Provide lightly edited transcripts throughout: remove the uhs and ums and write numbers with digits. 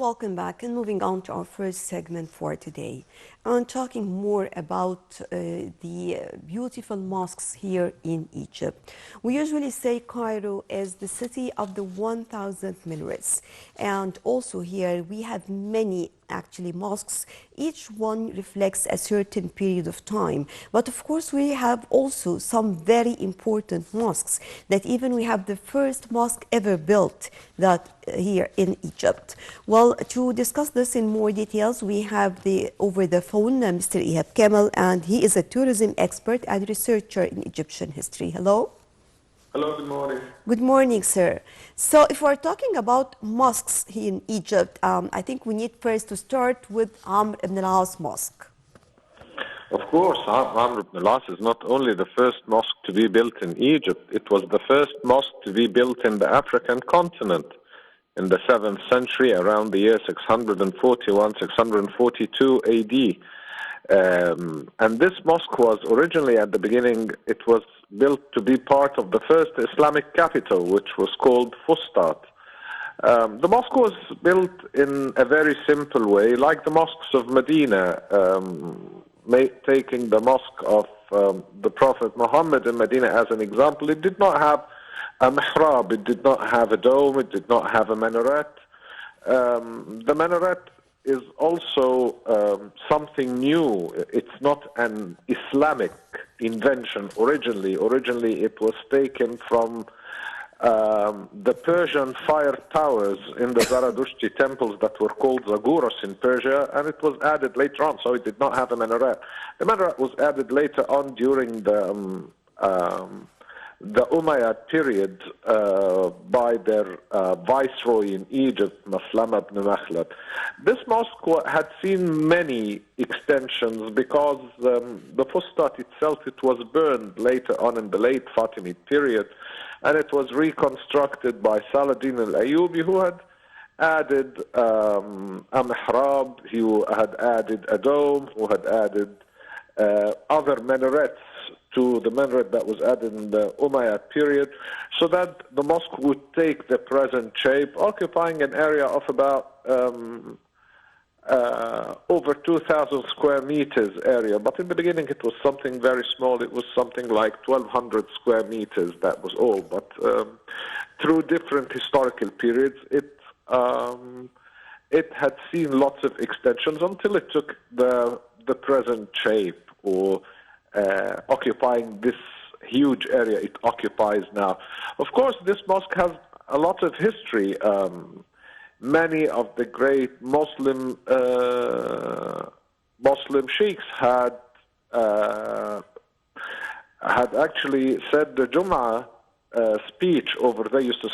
welcome back and moving on to our first segment for today. And talking more about the beautiful mosques here in Egypt. We usually say Cairo is the city of the 1,000 minarets. And also here we have many actually mosques. Each one reflects a certain period of time. But of course we have also some very important mosques that even we have the first mosque ever built that here in Egypt. Well, to discuss this in more details, we have over the phone Mr. Ihab Kamel, and he is a tourism expert and researcher in Egyptian history. Hello. Hello, good morning. Good morning, sir. So if we're talking about mosques here in Egypt, I think we need first to start with Amr ibn al-As Mosque. Of course, Amr ibn al-As is not only the first mosque to be built in Egypt, it was the first mosque to be built in the African continent in the 7th century, around the year 641, 642 AD. And this mosque was originally, at the beginning, it was built to be part of the first Islamic capital, which was called Fustat. The mosque was built in a very simple way, like the mosques of Medina, taking the mosque of the Prophet Muhammad in Medina as an example. It did not have a mihrab, it did not have a dome, it did not have a minaret. The minaret is also something new. It's not an Islamic invention originally. Originally it was taken from the Persian fire towers in the Zarathushtri temples that were called Zagoros in Persia, and it was added later on, so it did not have a minaret. The minaret was added later on during the Umayyad period by their viceroy in Egypt, Maslama ibn Makhlad. This mosque had seen many extensions because the Fustat itself, it was burned later on in the late Fatimid period, and it was reconstructed by Saladin al-Ayyubi, who had added a mihrab, who had added a dome, who had added other minarets to the minaret that was added in the Umayyad period, so that the mosque would take the present shape, occupying an area of about over 2,000 square meters area. But in the beginning it was something very small. It was something like 1,200 square meters, that was all. But through different historical periods, it had seen lots of extensions until it took the present shape, or occupying this huge area it occupies now. Of course, this mosque has a lot of history. Many of the great Muslim sheikhs had actually said the Jum'ah speech over there. Used to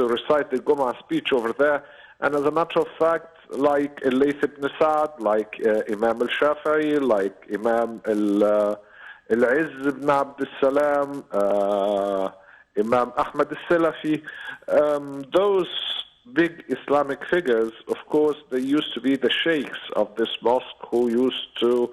recite the Jum'ah speech over there. And as a matter of fact, like Layth ibn Sa'd, like Imam al-Shafi'i, like Imam al-Izz ibn Abd al-Salam, Imam Ahmad al-Salafi, those big Islamic figures, of course, they used to be the sheikhs of this mosque who used to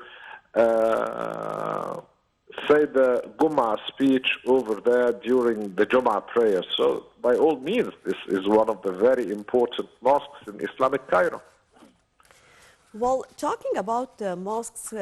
say the Jum'ah speech over there during the Jum'ah prayer. So, by all means, this is one of the very important mosques in Islamic Cairo. Well, talking about mosques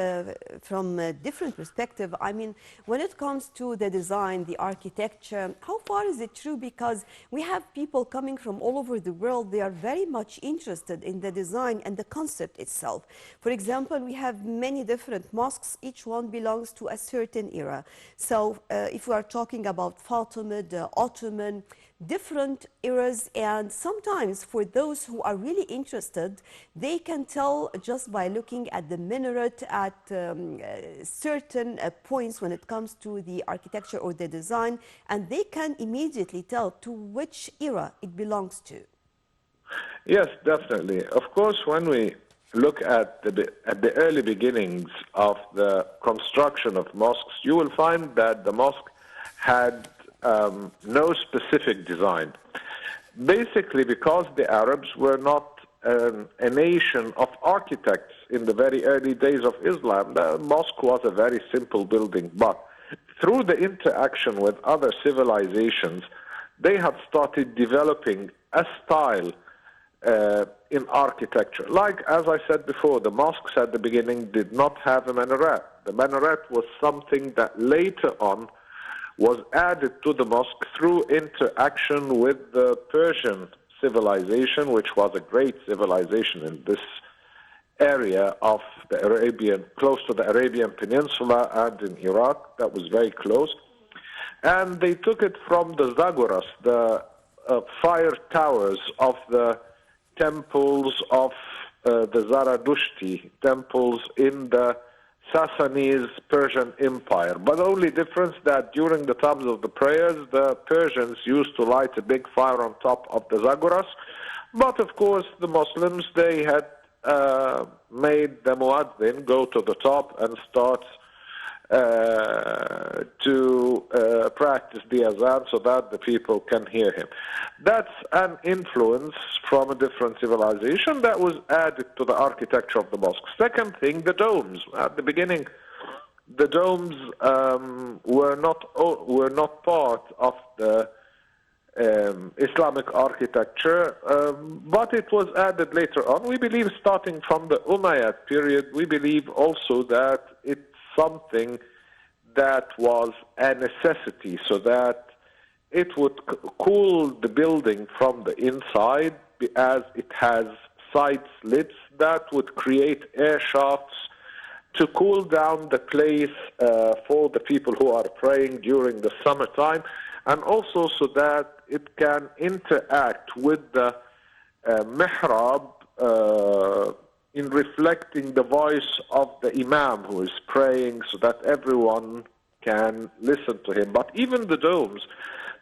from a different perspective, I mean, when it comes to the design, the architecture, how far is it true? Because we have people coming from all over the world, they are very much interested in the design and the concept itself. For example, we have many different mosques, each one belongs to a certain era. So if we are talking about Fatimid, Ottoman, different eras, and sometimes for those who are really interested, they can tell just by looking at the minaret at certain points when it comes to the architecture or the design, and they can immediately tell to which era it belongs to. Yes, definitely. Of course, when we look at the early beginnings of the construction of mosques, you will find that the mosque had no specific design. Basically, because the Arabs were not a nation of architects in the very early days of Islam, the mosque was a very simple building. But through the interaction with other civilizations, they had started developing a style in architecture. Like, as I said before, the mosques at the beginning did not have a minaret. The minaret was something that later on was added to the mosque through interaction with the Persian civilization, which was a great civilization in this area of the Arabian, close to the Arabian Peninsula and in Iraq. That was very close. And they took it from the zaghuras, the fire towers of the temples of the Zaradushtri temples in the Sassanid Persian Empire. But the only difference that during the times of the prayers, the Persians used to light a big fire on top of the zaghuras. But of course, the Muslims, they had made the muaddin go to the top and start to practice the azan so that the people can hear him. That's an influence from a different civilization that was added to the architecture of the mosque. Second thing, the domes. At the beginning, the domes were not part of the Islamic architecture, but it was added later on. We believe starting from the Umayyad period, we believe also that it's something that was a necessity so that it would cool the building from the inside, as it has side slits that would create air shafts to cool down the place for the people who are praying during the summertime, and also so that it can interact with the mihrab in reflecting the voice of the imam who is praying so that everyone can listen to him. But even the domes,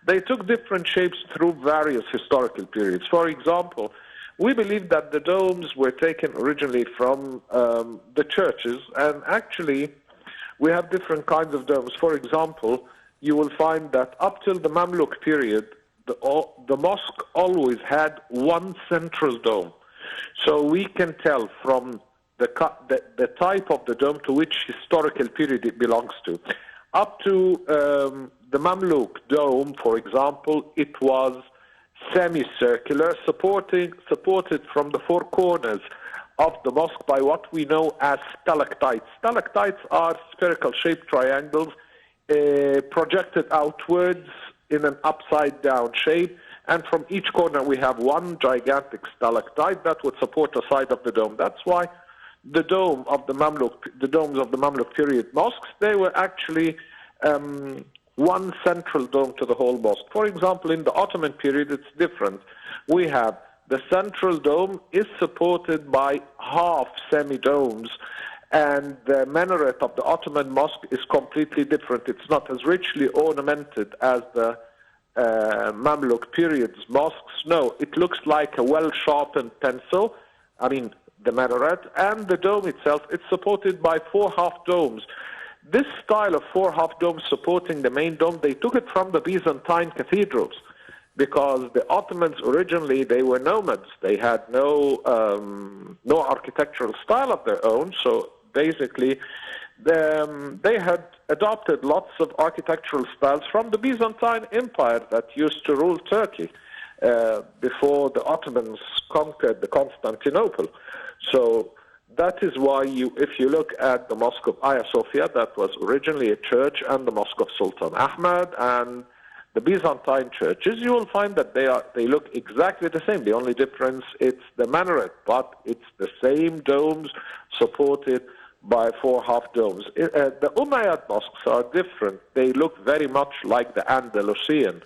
they took different shapes through various historical periods. For example, we believe that the domes were taken originally from the churches, and actually we have different kinds of domes. For example, you will find that up till the Mamluk period, the mosque always had one central dome. So we can tell from the type of the dome to which historical period it belongs to. Up to the Mamluk dome, for example, it was semicircular, supported from the four corners of the mosque by what we know as stalactites. Stalactites are spherical-shaped triangles projected outwards in an upside-down shape, and from each corner we have one gigantic stalactite that would support the side of the dome. That's why the domes of the Mamluk period mosques, they were actually one central dome to the whole mosque. For example, in the Ottoman period, it's different. We have the central dome is supported by half semi-domes, and the minaret of the Ottoman mosque is completely different. It's not as richly ornamented as the Mamluk period's mosques. No, it looks like a well-sharpened pencil. I mean, the minaret and the dome itself, it's supported by four half domes. This style of four half domes supporting the main dome, they took it from the Byzantine cathedrals, because the Ottomans originally, they were nomads. They had no architectural style of their own, so basically they had adopted lots of architectural styles from the Byzantine Empire that used to rule Turkey before the Ottomans conquered the Constantinople. So that is why if you look at the Mosque of Hagia Sophia, that was originally a church, and the Mosque of Sultan Ahmed and the Byzantine churches, you will find that they look exactly the same. The only difference, it's the minaret, but it's the same domes supported by four half domes. The Umayyad mosques are different. They look very much like the Andalusian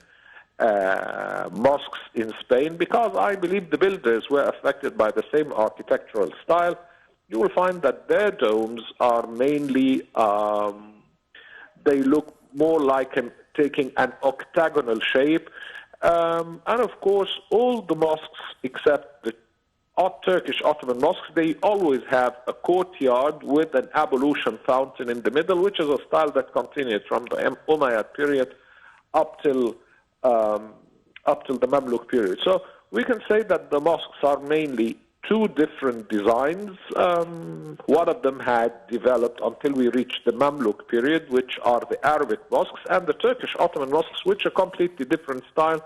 mosques in Spain, because I believe the builders were affected by the same architectural style. You will find that their domes are mainly, they look more like taking an octagonal shape. And of course, all the mosques except the Turkish Ottoman mosques, they always have a courtyard with an ablution fountain in the middle, which is a style that continued from the Umayyad period up till the Mamluk period. So we can say that the mosques are mainly two different designs. One of them had developed until we reached the Mamluk period, which are the Arabic mosques, and the Turkish Ottoman mosques, which are completely different style,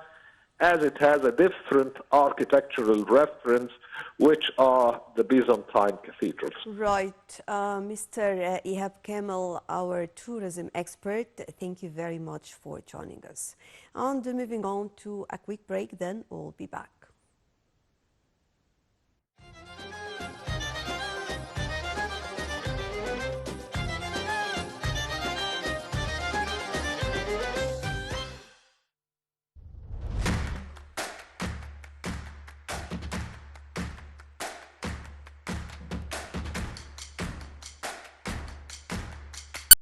as it has a different architectural reference, which are the Byzantine cathedrals. Right. Mr. Ihab Kamel, our tourism expert, thank you very much for joining us. And moving on to a quick break, then we'll be back.